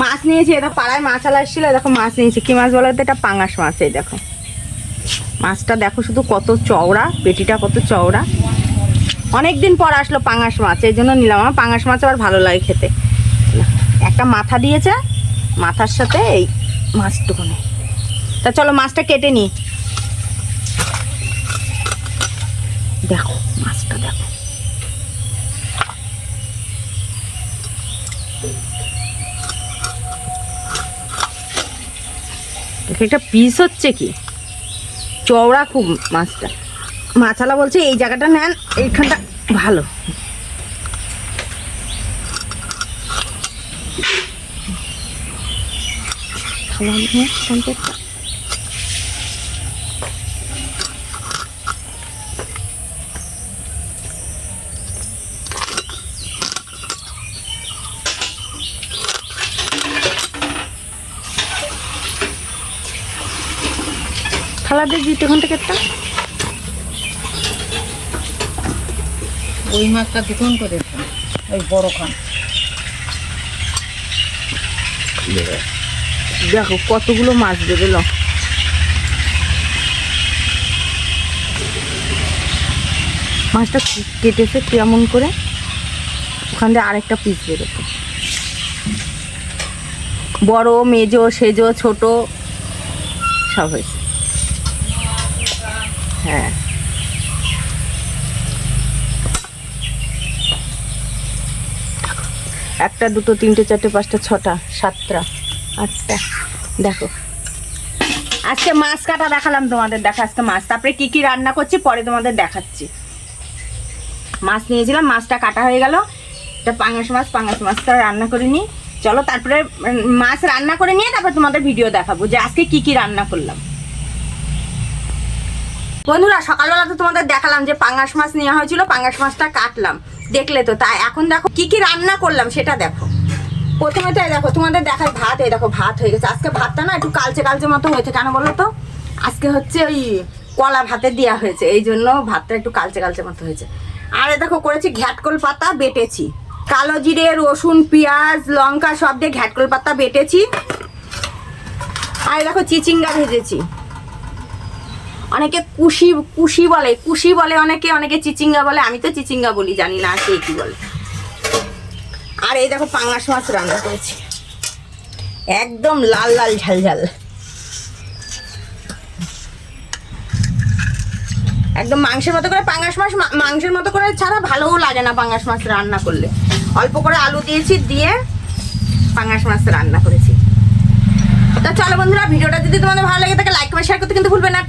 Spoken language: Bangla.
মাছ নিয়েছি, এটা পাড়ায় মাছালা এসেছিল, দেখো মাছ নিয়েছি। কি মাছ বলো তো? এটা পাঙাশ মাছ। এই দেখো মাছটা, দেখো শুধু কত চওড়া, পেটিটা কত চওড়া। অনেকদিন পর আসলো পাঙাশ মাছ, এই জন্য নিলাম। আমার পাঙাশ মাছ আবার ভালো লাগে খেতে। একটা মাথা দিয়েছে, মাথার সাথে এই মাছটুকুনি। তা চলো মাছটা কেটে নিই। দেখো মাছটা, দেখো একটা পিস হচ্ছে কি চওড়া খুব মাছটা। মাছালা বলছে এই জায়গাটা নেন, এইখানটা ভালো। থালা দিয়ে দিতে ওখান থেকে একটা। ওই মাছটা দুখন করেছে, ওই বড় খান। দেখো কতগুলো মাছ বেরোলো। মাছটা কেটেছে কেমন করে, ওখান দিয়ে আরেকটা পিস বেরোতো। বড়, মেজো, সেজো, ছোট সব হয়েছে। হ্যাঁ একটা, দুটো, তিনটে, চারটে, পাঁচটা, ছটা, সাতটা, আটটা। দেখো আজকে মাছ কাটা দেখালাম তোমাদের। দেখো আজকে মাছ, তারপরে কি কি রান্না করছি পরে তোমাদের দেখাচ্ছি। মাছ নিয়েছিলাম, মাছটা কাটা হয়ে গেল। এটা পাঙাশ মাছ, পাঙাশ মাছটা রান্না করে নিই। চলো তারপরে মাছ রান্না করে নিয়ে তারপর তোমাদের ভিডিও দেখাবো যে আজকে কি কি রান্না করলাম। বন্ধুরা সকালবেলা তো তোমাদের দেখালাম যে পাঙাশ মাছ নেওয়া হয়েছিল, পাঙাশ মাছটা কাটলাম, দেখলে তো। তাই এখন দেখো কি কি রান্না করলাম সেটা দেখো। প্রথমে তো দেখো তোমাদের দেখাই ভাত। এই দেখো ভাত হয়ে গেছে। আজকে ভাতটা না একটু কালচে কালচে মতো হয়েছে, কেন বলো তো? আজকে হচ্ছে ওই কলা ভাতে দেওয়া হয়েছে, এই জন্য ভাতটা একটু কালচে কালচে মতো হয়েছে। আর দেখো করেছি ঘ্যাটকল পাতা বেটেছি, কালো জিরে, রসুন, পেঁয়াজ, লঙ্কা সব দিয়ে ঘ্যাটকল পাতা বেটেছি। আর দেখো চিচিঙ্গা ভেজেছি। অনেকে কুশি কুশি বলে, কুশি বলে অনেকে, অনেকে চিচিঙ্গা বলে। আমি তো চিচিঙ্গা বলি, জানি না কে কি বলে। আর এই দেখো পাঙাশ মাছ রান্না করেছি, একদম লাল লাল ঝাল ঝাল, একদম মাংসের মতো করে। পাঙাশ মাছ মাংসের মতো করে ছাড়া ভালোও লাগে না পাঙাশ মাছ রান্না করলে। অল্প করে আলু দিয়েছি, দিয়ে পাঙাশ মাছ রান্না করেছি। তো চলো বন্ধুরা, ভিডিওটা যদি তোমাদের ভালো লাগে থাকে লাইক কমেন্ট শেয়ার করতে কিন্তু ভুলবে না।